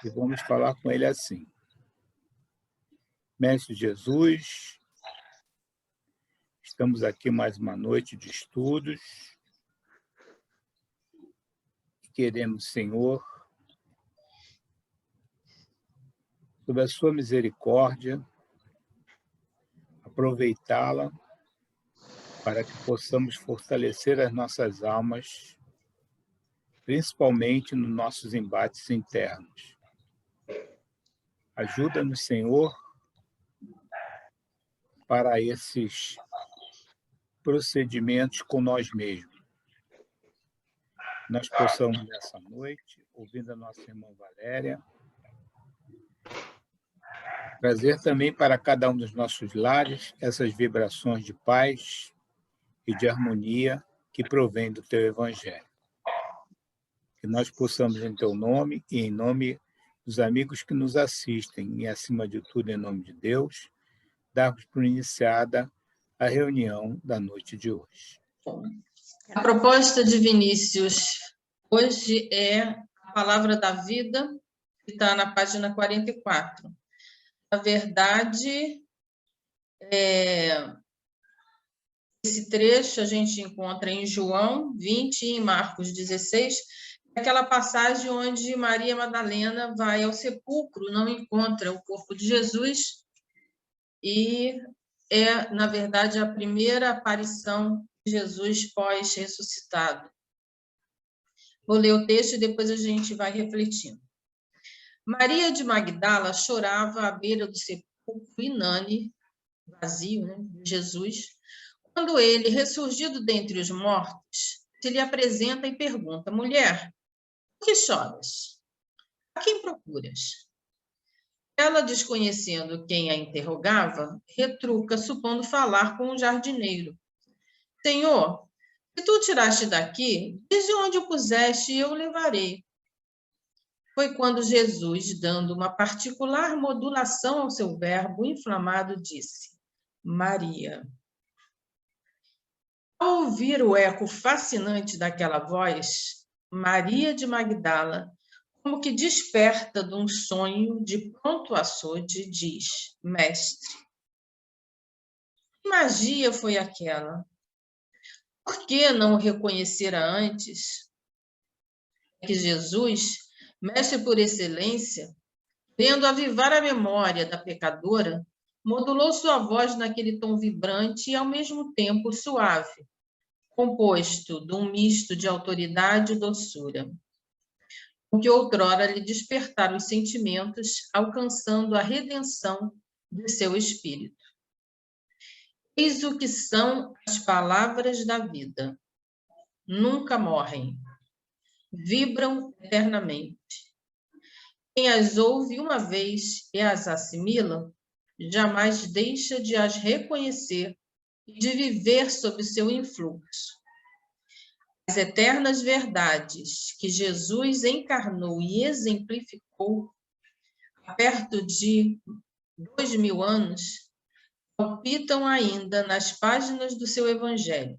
e vamos falar com ele assim: Mestre Jesus, estamos aqui mais uma noite de estudos e queremos, Senhor, sob a sua misericórdia, aproveitá-la para que possamos fortalecer as nossas almas, principalmente nos nossos embates internos. Ajuda-nos, Senhor, para esses procedimentos com nós mesmos. Nós possamos, nessa noite, ouvindo a nossa irmã Valéria, trazer também para cada um dos nossos lares essas vibrações de paz e de harmonia que provém do Teu Evangelho. Que nós possamos, em Teu nome e em nome dos amigos que nos assistem, e, acima de tudo, em nome de Deus, darmos por iniciada a reunião da noite de hoje. A proposta de Vinícius hoje é a Palavra da Vida, que está na página 44. Na verdade, esse trecho a gente encontra em João 20 e em Marcos 16, aquela passagem onde Maria Madalena vai ao sepulcro, não encontra o corpo de Jesus, e é, na verdade, a primeira aparição de Jesus pós-ressuscitado. Vou ler o texto e depois a gente vai refletindo. Maria de Magdala chorava à beira do sepulcro inane, vazio, né, de Jesus, quando ele, ressurgido dentre os mortos, se lhe apresenta e pergunta: mulher, por que choras? A quem procuras? Ela, desconhecendo quem a interrogava, retruca, supondo falar com o jardineiro. Senhor, se tu o tiraste daqui, diz onde o puseste e eu o levarei. Foi quando Jesus, dando uma particular modulação ao seu verbo inflamado, disse: Maria. Ao ouvir o eco fascinante daquela voz, Maria de Magdala, como que desperta de um sonho de pronto açude, diz: Mestre, que magia foi aquela? Por que não o reconhecera antes? Que Jesus, mestre por excelência, querendo avivar a memória da pecadora, modulou sua voz naquele tom vibrante e, ao mesmo tempo, suave, composto de um misto de autoridade e doçura, o que outrora lhe despertaram os sentimentos, alcançando a redenção de seu espírito. Eis o que são as palavras da vida. Nunca morrem, vibram eternamente. Quem as ouve uma vez e as assimila, jamais deixa de as reconhecer e de viver sob seu influxo. As eternas verdades que Jesus encarnou e exemplificou há perto de 2000 anos palpitam ainda nas páginas do seu Evangelho,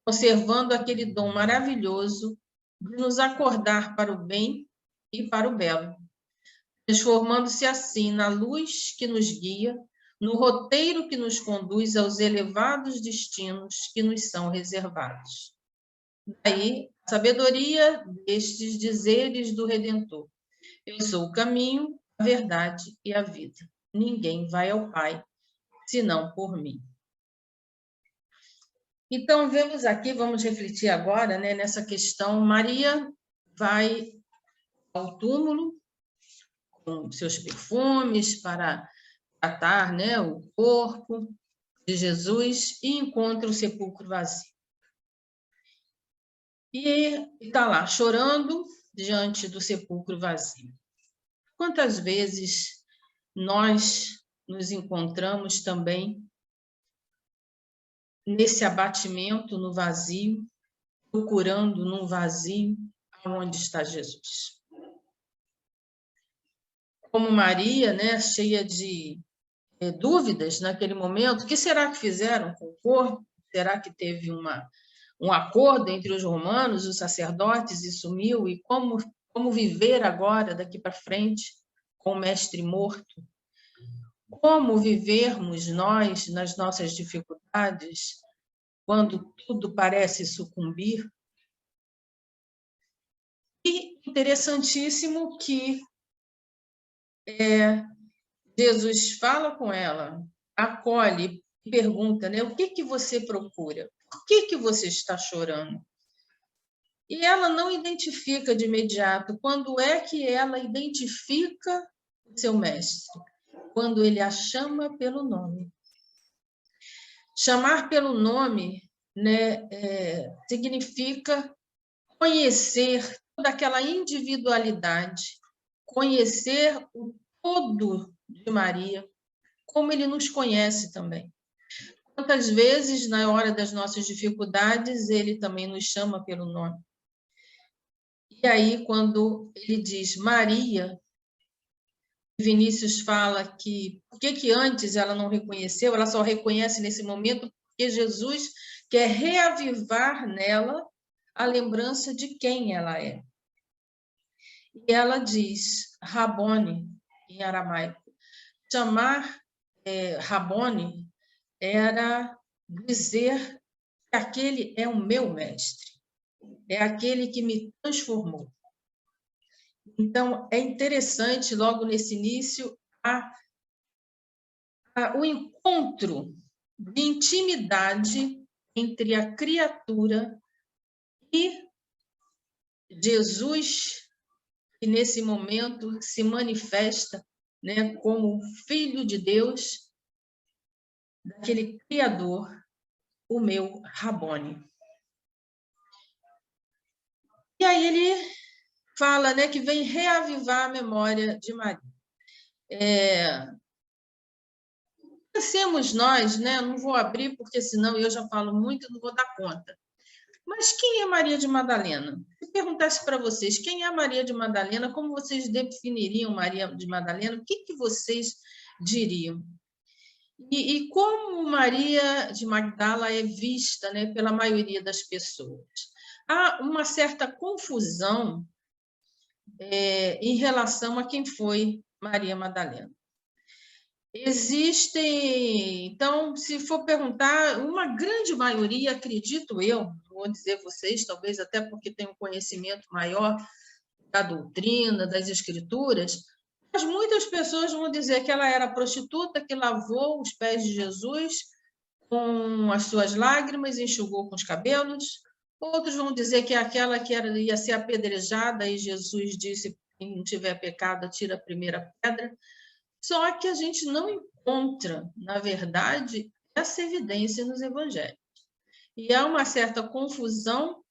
conservando aquele dom maravilhoso de nos acordar para o bem e para o belo, transformando-se assim na luz que nos guia, no roteiro que nos conduz aos elevados destinos que nos são reservados. Daí, a sabedoria destes dizeres do Redentor: eu sou o caminho, a verdade e a vida. Ninguém vai ao Pai, senão por mim. Então, vemos aqui, vamos refletir agora, né, nessa questão. Maria vai ao túmulo com seus perfumes para tratar, né, o corpo de Jesus e encontra o sepulcro vazio. E está lá, chorando diante do sepulcro vazio. Quantas vezes nós nos encontramos também nesse abatimento no vazio, procurando num vazio onde está Jesus? Como Maria, né, cheia de dúvidas naquele momento, o que será que fizeram com o corpo? Será que teve um acordo entre os romanos, os sacerdotes, e sumiu? E como como viver agora, daqui para frente, com o Mestre morto, como vivermos nós nas nossas dificuldades, quando tudo parece sucumbir. E interessantíssimo que Jesus fala com ela, acolhe e pergunta, né, o que você procura? Por que você está chorando? E ela não identifica de imediato. Quando é que ela identifica o seu mestre? Quando ele a chama pelo nome. Chamar pelo nome, né, significa conhecer toda aquela individualidade, conhecer o todo de Maria, como ele nos conhece também. Quantas vezes, na hora das nossas dificuldades, ele também nos chama pelo nome. E aí, quando ele diz Maria, Vinícius fala que por que antes ela não reconheceu, ela só reconhece nesse momento porque Jesus quer reavivar nela a lembrança de quem ela é. E ela diz Rabone, em aramaico. Chamar Rabone era dizer que aquele é o meu mestre, é aquele que me transformou. Então, é interessante, logo nesse início, o encontro de intimidade entre a criatura e Jesus, que nesse momento se manifesta, né, como Filho de Deus, daquele Criador, o meu Rabone. E aí ele fala, né, que vem reavivar a memória de Maria. Pensemos nós, né? Não vou abrir, porque senão eu já falo muito e não vou dar conta. Mas quem é Maria de Madalena? Se perguntasse para vocês quem é Maria de Madalena, como vocês definiriam Maria de Madalena, o que vocês diriam? E como Maria de Magdala é vista, né, pela maioria das pessoas? Há uma certa confusão em relação a quem foi Maria Madalena. Existem, então, se for perguntar, uma grande maioria, acredito eu, vou dizer vocês, talvez até porque tenho um conhecimento maior da doutrina, das escrituras, mas muitas pessoas vão dizer que ela era prostituta, que lavou os pés de Jesus com as suas lágrimas, enxugou com os cabelos. Outros vão dizer que é aquela que ia ser apedrejada, e Jesus disse, quem não tiver pecado, tira a primeira pedra. Só que a gente não encontra, na verdade, essa evidência nos evangelhos. E há uma certa confusão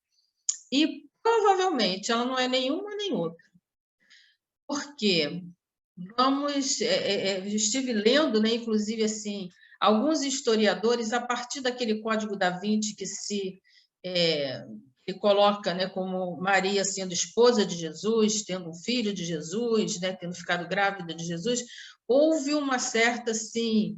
e, provavelmente, ela não é nenhuma nem outra. Porque estive lendo, né, inclusive, assim, alguns historiadores, a partir daquele Código da Vinci que coloca, né, como Maria sendo esposa de Jesus, tendo um filho de Jesus, né, tendo ficado grávida de Jesus, houve uma certa, assim,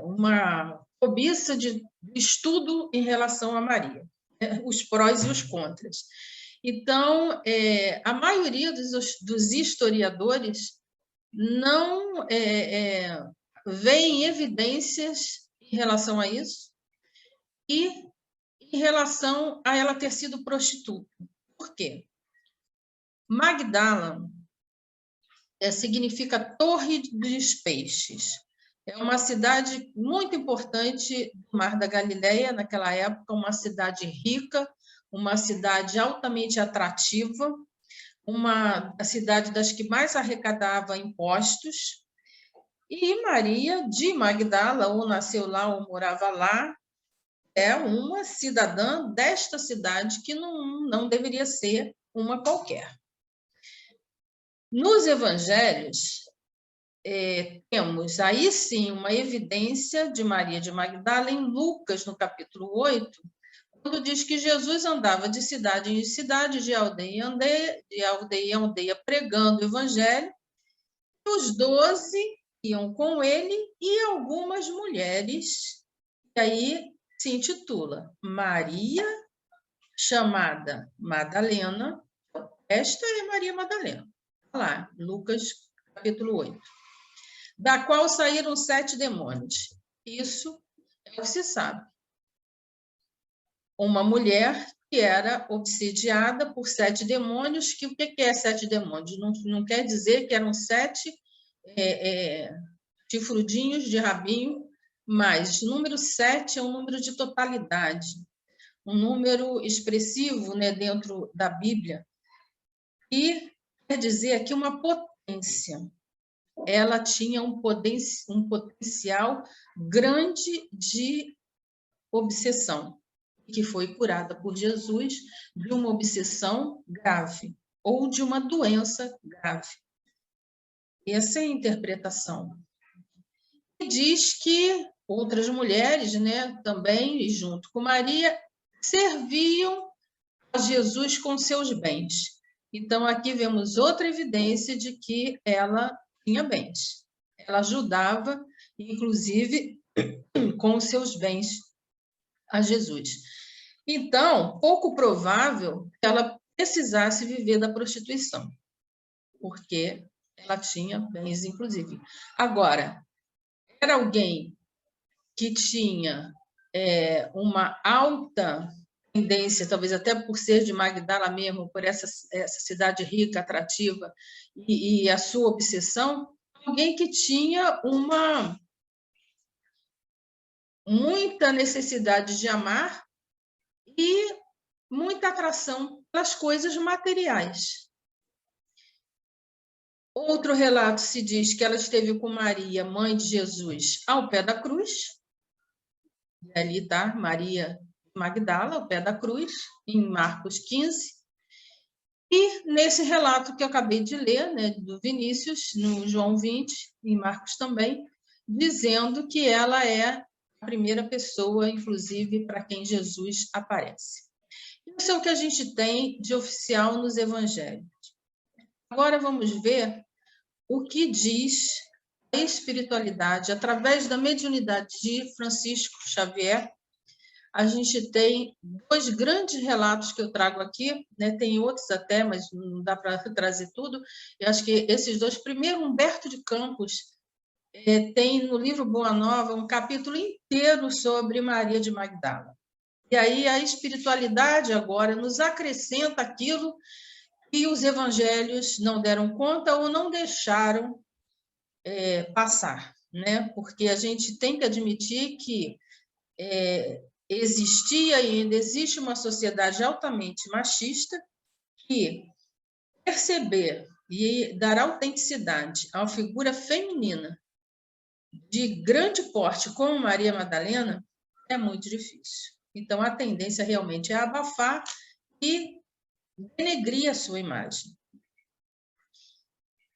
uma cobiça de estudo em relação a Maria, né, os prós e os contras. Então, a maioria dos historiadores não vê evidências em relação a isso e em relação a ela ter sido prostituta. Por quê? Magdala significa Torre dos Peixes. É uma cidade muito importante do Mar da Galileia, naquela época, uma cidade rica, uma cidade altamente atrativa, uma cidade das que mais arrecadava impostos. E Maria de Magdala, ou nasceu lá ou morava lá, é uma cidadã desta cidade que não deveria ser uma qualquer. Nos evangelhos, temos aí sim uma evidência de Maria de Magdala em Lucas, no capítulo 8, quando diz que Jesus andava de cidade em cidade, de aldeia em aldeia, pregando o evangelho, e os 12 iam com ele e algumas mulheres, e aí se intitula Maria, chamada Madalena, Esta é Maria Madalena. Olha lá, Lucas, capítulo 8. Da qual saíram 7 demônios. Isso é o que se sabe. Uma mulher que era obsidiada por 7 demônios, que o que é 7 demônios? Não quer dizer que eram 7 chifrudinhos de rabinho, mas o número 7 é um número de totalidade, um número expressivo, né, dentro da Bíblia, e quer dizer aqui uma potência. Ela tinha um potencial grande de obsessão, que foi curada por Jesus de uma obsessão grave ou de uma doença grave. Essa é a interpretação. E diz que outras mulheres, né, também, junto com Maria, serviam a Jesus com seus bens. Então, aqui vemos outra evidência de que ela tinha bens. Ela ajudava, inclusive, com os seus bens a Jesus. Então, pouco provável que ela precisasse viver da prostituição, porque ela tinha bens, inclusive. Agora, era alguém que tinha uma alta tendência, talvez até por ser de Magdala mesmo, por essa cidade rica, atrativa, e a sua obsessão, alguém que tinha muita necessidade de amar e muita atração pelas coisas materiais. Outro relato se diz que ela esteve com Maria, mãe de Jesus, ao pé da cruz. E ali está Maria Magdala, ao pé da cruz, em Marcos 15. E nesse relato que eu acabei de ler, né, do Vinícius, no João 20, em Marcos também, dizendo que ela é a primeira pessoa, inclusive, para quem Jesus aparece. Isso é o que a gente tem de oficial nos evangelhos. Agora vamos ver o que diz a espiritualidade através da mediunidade de Francisco Xavier. A gente tem 2 grandes relatos que eu trago aqui, né? Tem outros até, mas não dá para trazer tudo. Eu acho que esses 2, primeiro, Humberto de Campos tem no livro Boa Nova um capítulo inteiro sobre Maria de Magdala. E aí a espiritualidade agora nos acrescenta aquilo que os evangelhos não deram conta ou não deixaram passar, né? Porque a gente tem que admitir que existia e ainda existe uma sociedade altamente machista que perceber e dar autenticidade a uma figura feminina de grande porte como Maria Madalena é muito difícil. Então, a tendência realmente é abafar e denegrir a sua imagem.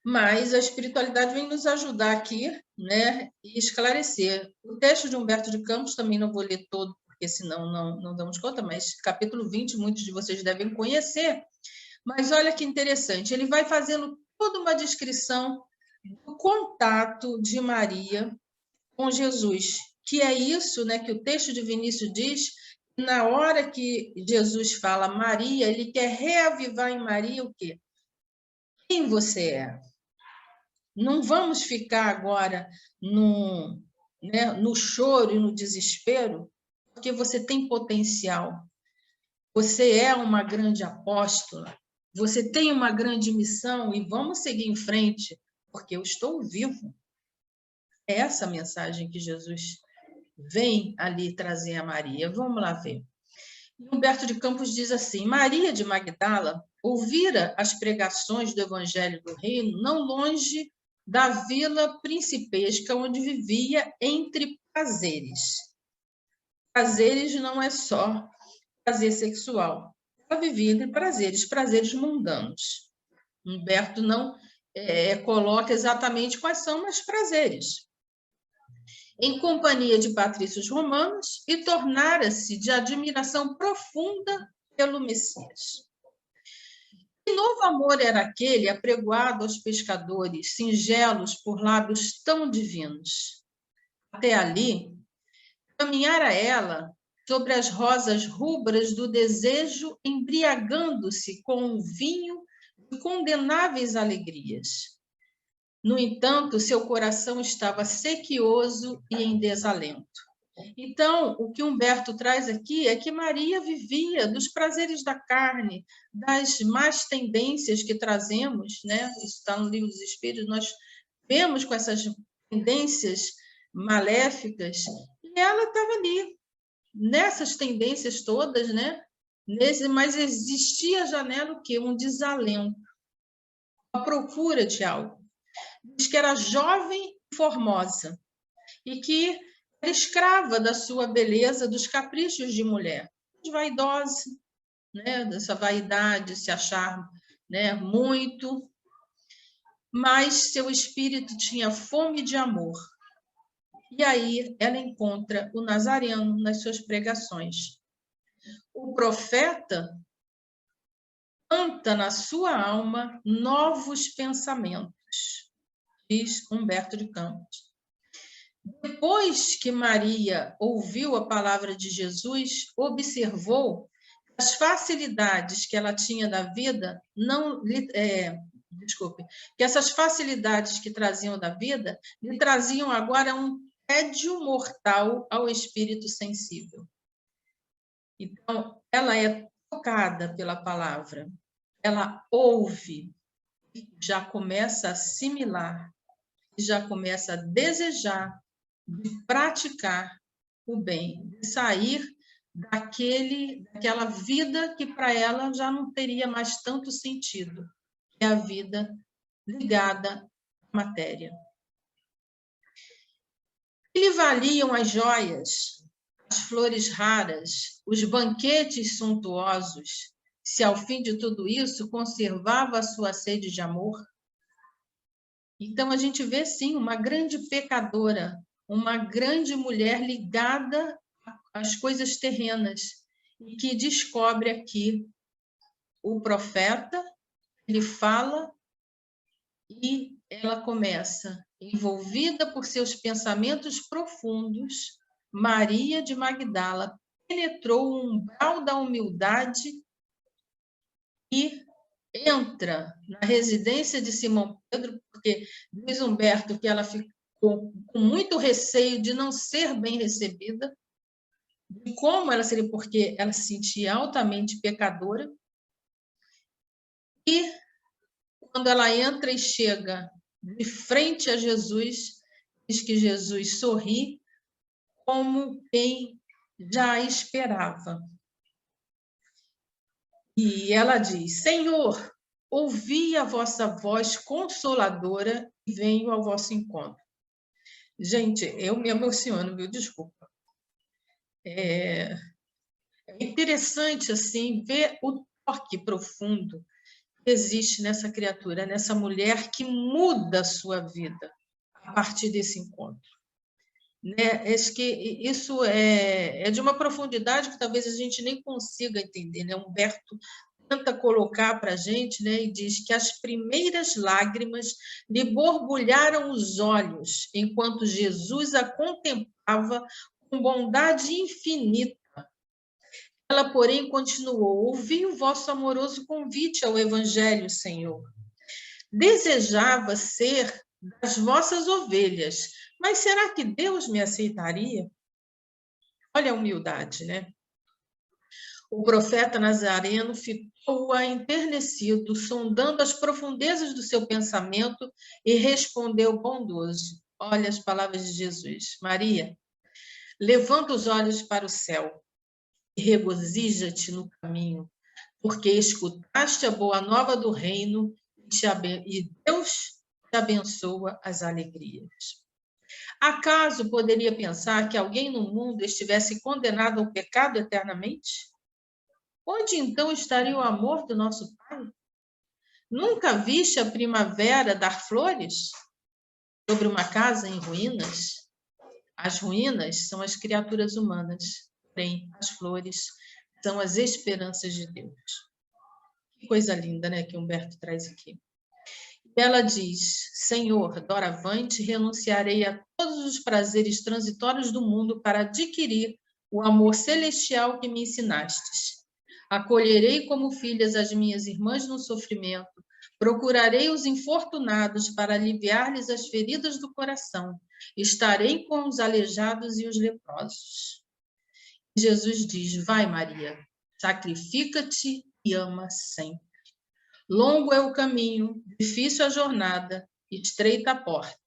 Mas a espiritualidade vem nos ajudar aqui, né, e esclarecer. O texto de Humberto de Campos também não vou ler todo, porque senão não damos conta, mas capítulo 20, muitos de vocês devem conhecer. Mas olha que interessante, ele vai fazendo toda uma descrição do contato de Maria com Jesus, que é isso, né, que o texto de Vinícius diz, na hora que Jesus fala Maria, ele quer reavivar em Maria o quê? Quem você é? Não vamos ficar agora no choro e no desespero, porque você tem potencial. Você é uma grande apóstola, você tem uma grande missão e vamos seguir em frente, porque eu estou vivo. É essa a mensagem que Jesus vem ali trazer a Maria. Vamos lá ver. Humberto de Campos diz assim: Maria de Magdala ouvira as pregações do Evangelho do Reino não longe da vila principesca onde vivia entre prazeres. Prazeres não é só prazer sexual. Ela vivia entre prazeres mundanos. Humberto não coloca exatamente quais são os prazeres. Em companhia de patrícios romanos e tornara-se de admiração profunda pelo Messias. Que novo amor era aquele apregoado aos pescadores, singelos por lábios tão divinos? Até ali, caminhara ela sobre as rosas rubras do desejo, embriagando-se com o vinho incondenáveis alegrias. No entanto, seu coração estava sequioso e em desalento. Então, o que Humberto traz aqui é que Maria vivia dos prazeres da carne, das más tendências que trazemos, né? Isso está no Livro dos Espíritos, nós vemos com essas tendências maléficas, e ela estava ali, nessas tendências todas, né? Mas existia já nela o quê? Um desalento, a procura de algo. Diz que era jovem e formosa, e que era escrava da sua beleza, dos caprichos de mulher, vaidosa, né? Dessa vaidade, se achar, né? Muito, mas seu espírito tinha fome de amor. E aí ela encontra o Nazareno nas suas pregações. O profeta planta na sua alma novos pensamentos, diz Humberto de Campos. Depois que Maria ouviu a palavra de Jesus, observou as facilidades que ela tinha da vida, que essas facilidades que traziam da vida, lhe traziam agora um tédio mortal ao espírito sensível. Então, ela é tocada pela palavra, ela ouve, já começa a assimilar, já começa a desejar de praticar o bem, de sair daquela vida que para ela já não teria mais tanto sentido, que é a vida ligada à matéria. Que lhe valiam as joias, as flores raras, os banquetes suntuosos, se ao fim de tudo isso conservava a sua sede de amor? Então a gente vê sim uma grande pecadora, uma grande mulher ligada às coisas terrenas, e que descobre aqui o profeta, ele fala e ela começa, envolvida por seus pensamentos profundos, Maria de Magdala penetrou o umbral da humildade e entra na residência de Simão Pedro, porque diz Humberto que ela ficou com muito receio de não ser bem recebida, de como ela seria, porque ela se sentia altamente pecadora. E quando ela entra e chega de frente a Jesus, diz que Jesus sorri como quem já esperava. E ela diz: Senhor, ouvi a vossa voz consoladora e venho ao vosso encontro. Gente, eu me emociono, viu? Desculpa. É interessante assim ver o toque profundo que existe nessa criatura, nessa mulher que muda a sua vida a partir desse encontro. Né? Acho que isso é de uma profundidade que talvez a gente nem consiga entender. Né? Humberto tenta colocar para a gente, né? E diz que as primeiras lágrimas lhe borbulharam os olhos enquanto Jesus a contemplava com bondade infinita. Ela, porém, continuou: ouvi o vosso amoroso convite ao Evangelho, Senhor. Desejava ser das vossas ovelhas, mas será que Deus me aceitaria? Olha a humildade, né? O profeta Nazareno ficou enternecido, sondando as profundezas do seu pensamento e respondeu bondoso. Olha as palavras de Jesus. Maria, levanta os olhos para o céu e regozija-te no caminho, porque escutaste a boa nova do reino e Deus te abençoa as alegrias. Acaso poderia pensar que alguém no mundo estivesse condenado ao pecado eternamente? Onde então estaria o amor do nosso Pai? Nunca viste a primavera dar flores sobre uma casa em ruínas? As ruínas são as criaturas humanas, porém as flores são as esperanças de Deus. Que coisa linda, né, que Humberto traz aqui. Ela diz: Senhor, doravante renunciarei a todos os prazeres transitórios do mundo para adquirir o amor celestial que me ensinastes. Acolherei como filhas as minhas irmãs no sofrimento, Procurarei os infortunados para aliviar-lhes as feridas do coração. Estarei com os aleijados e os leprosos. Jesus diz: vai, Maria, sacrifica-te e ama sempre. Longo é o caminho, difícil a jornada, estreita a porta,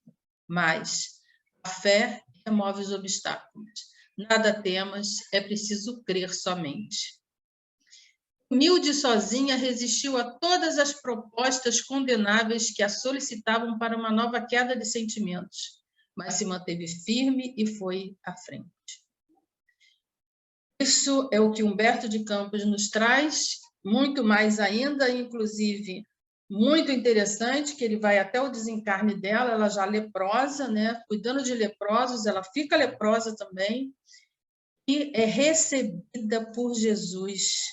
mas a fé remove os obstáculos. Nada temas, é preciso crer somente. Humilde sozinha, resistiu a todas as propostas condenáveis que a solicitavam para uma nova queda de sentimentos, mas se manteve firme e foi à frente. Isso é o que Humberto de Campos nos traz, muito mais ainda, inclusive, muito interessante, que ele vai até o desencarne dela, ela já leprosa, né? Cuidando de leprosos, ela fica leprosa também, e é recebida por Jesus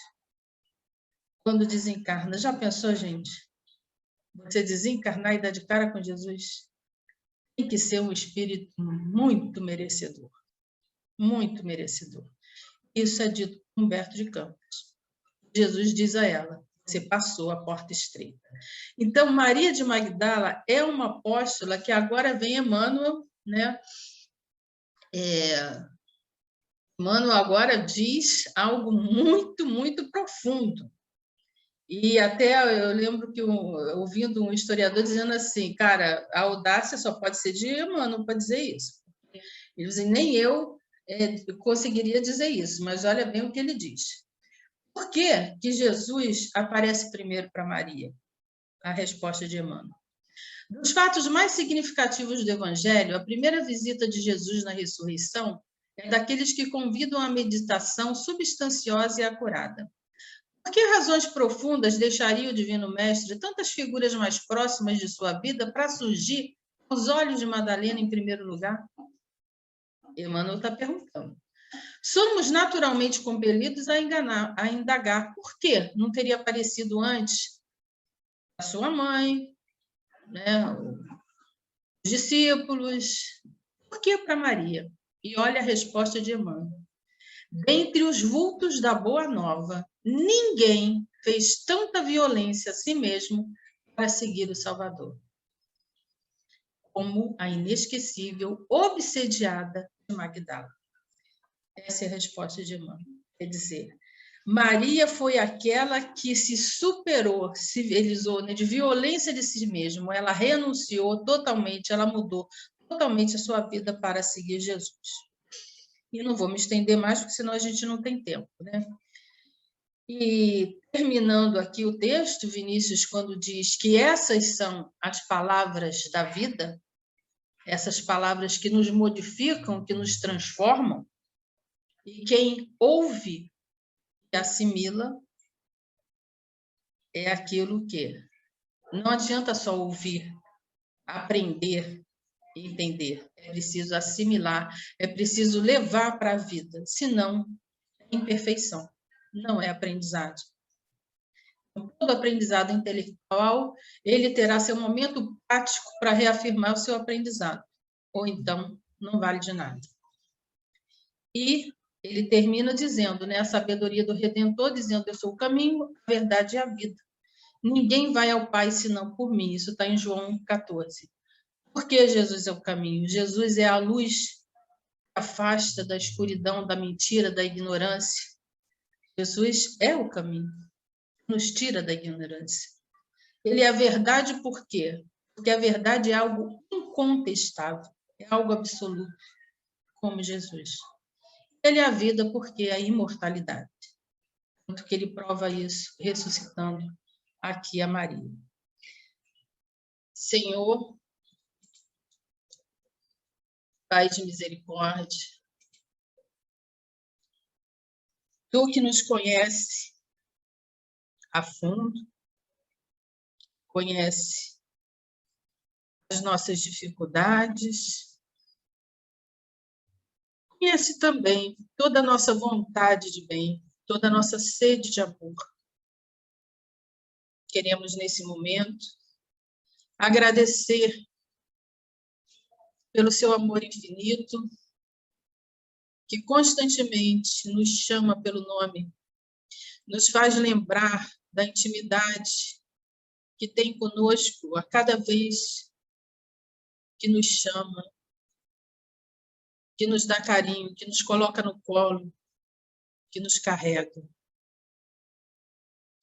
quando desencarna. Já pensou, gente? Você desencarnar e dar de cara com Jesus? Tem que ser um espírito muito merecedor. Muito merecedor. Isso é dito por Humberto de Campos. Jesus diz a ela: você passou a porta estreita. Então, Maria de Magdala é uma apóstola que agora vem Emmanuel, né? Emmanuel agora diz algo muito, muito profundo. E até eu lembro que ouvindo um historiador dizendo assim, cara, a audácia só pode ser de Emmanuel para dizer isso. Ele diz, nem eu conseguiria dizer isso, mas olha bem o que ele diz. Por que que Jesus aparece primeiro para Maria? A resposta de Emmanuel. Dos fatos mais significativos do Evangelho, a primeira visita de Jesus na ressurreição é daqueles que convidam à meditação substanciosa e acurada. Por que razões profundas deixaria o Divino Mestre tantas figuras mais próximas de sua vida para surgir aos olhos de Madalena em primeiro lugar? Emmanuel está perguntando. Somos naturalmente compelidos a indagar por que não teria aparecido antes a sua mãe, né, os discípulos. Por que para Maria? E olha a resposta de Emmanuel. Dentre os vultos da Boa Nova, ninguém fez tanta violência a si mesmo para seguir o Salvador, como a inesquecível obsediada de Magdala. Essa é a resposta de Emmanuel. Quer dizer, Maria foi aquela que se superou, se civilizou, né, de violência de si mesma. Ela renunciou totalmente, ela mudou totalmente a sua vida para seguir Jesus. E não vou me estender mais, porque senão a gente não tem tempo, né? E terminando aqui o texto, Vinícius, quando diz que essas são as palavras da vida, essas palavras que nos modificam, que nos transformam, e quem ouve e assimila é aquilo que não adianta só ouvir, aprender, entender. É preciso assimilar, é preciso levar para a vida, senão é imperfeição, não é aprendizado. Todo aprendizado intelectual, ele terá seu momento prático para reafirmar o seu aprendizado, ou então não vale de nada. E ele termina dizendo, né, a sabedoria do Redentor, dizendo, eu sou o caminho, a verdade e a vida. Ninguém vai ao Pai senão por mim. Isso está em João 14. Por que Jesus é o caminho? Jesus é a luz que afasta da escuridão, da mentira, da ignorância. Jesus é o caminho, nos tira da ignorância. Ele é a verdade por quê? Porque a verdade é algo incontestável, é algo absoluto, como Jesus. Ele é a vida porque é a imortalidade. Tanto que ele prova isso ressuscitando aqui a Maria. Senhor, Pai de misericórdia, Tu que nos conhece a fundo, conhece as nossas dificuldades, conhece também toda a nossa vontade de bem, toda a nossa sede de amor. Queremos, nesse momento, agradecer pelo seu amor infinito, que constantemente nos chama pelo nome, nos faz lembrar da intimidade que tem conosco a cada vez que nos chama, que nos dá carinho, que nos coloca no colo, que nos carrega.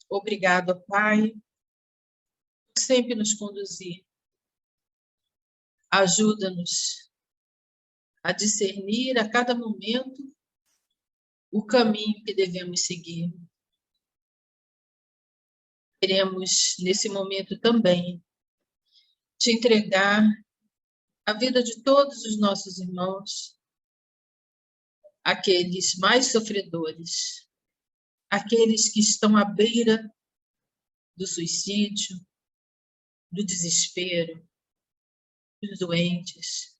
Obrigado, Pai, por sempre nos conduzir. Ajuda-nos a discernir a cada momento o caminho que devemos seguir. Queremos, nesse momento também, te entregar a vida de todos os nossos irmãos, aqueles mais sofredores, aqueles que estão à beira do suicídio, do desespero, os doentes,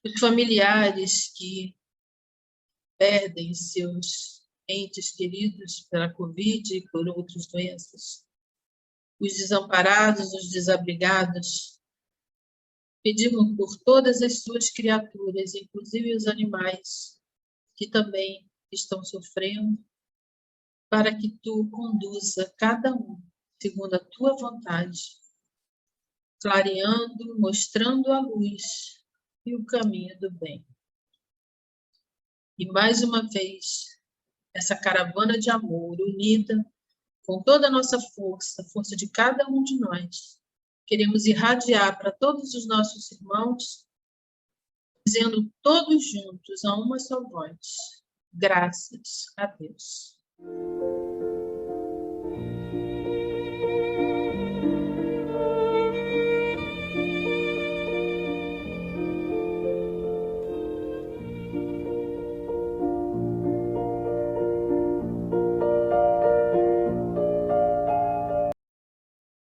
os familiares que perdem seus entes queridos pela Covid e por outras doenças, os desamparados, os desabrigados. Pedimos por todas as suas criaturas, inclusive os animais, que também estão sofrendo, para que tu conduza cada um segundo a tua vontade, clareando, mostrando a luz e o caminho do bem. E mais uma vez, essa caravana de amor unida, com toda a nossa força, a força de cada um de nós, queremos irradiar para todos os nossos irmãos, dizendo todos juntos, a uma só voz, graças a Deus.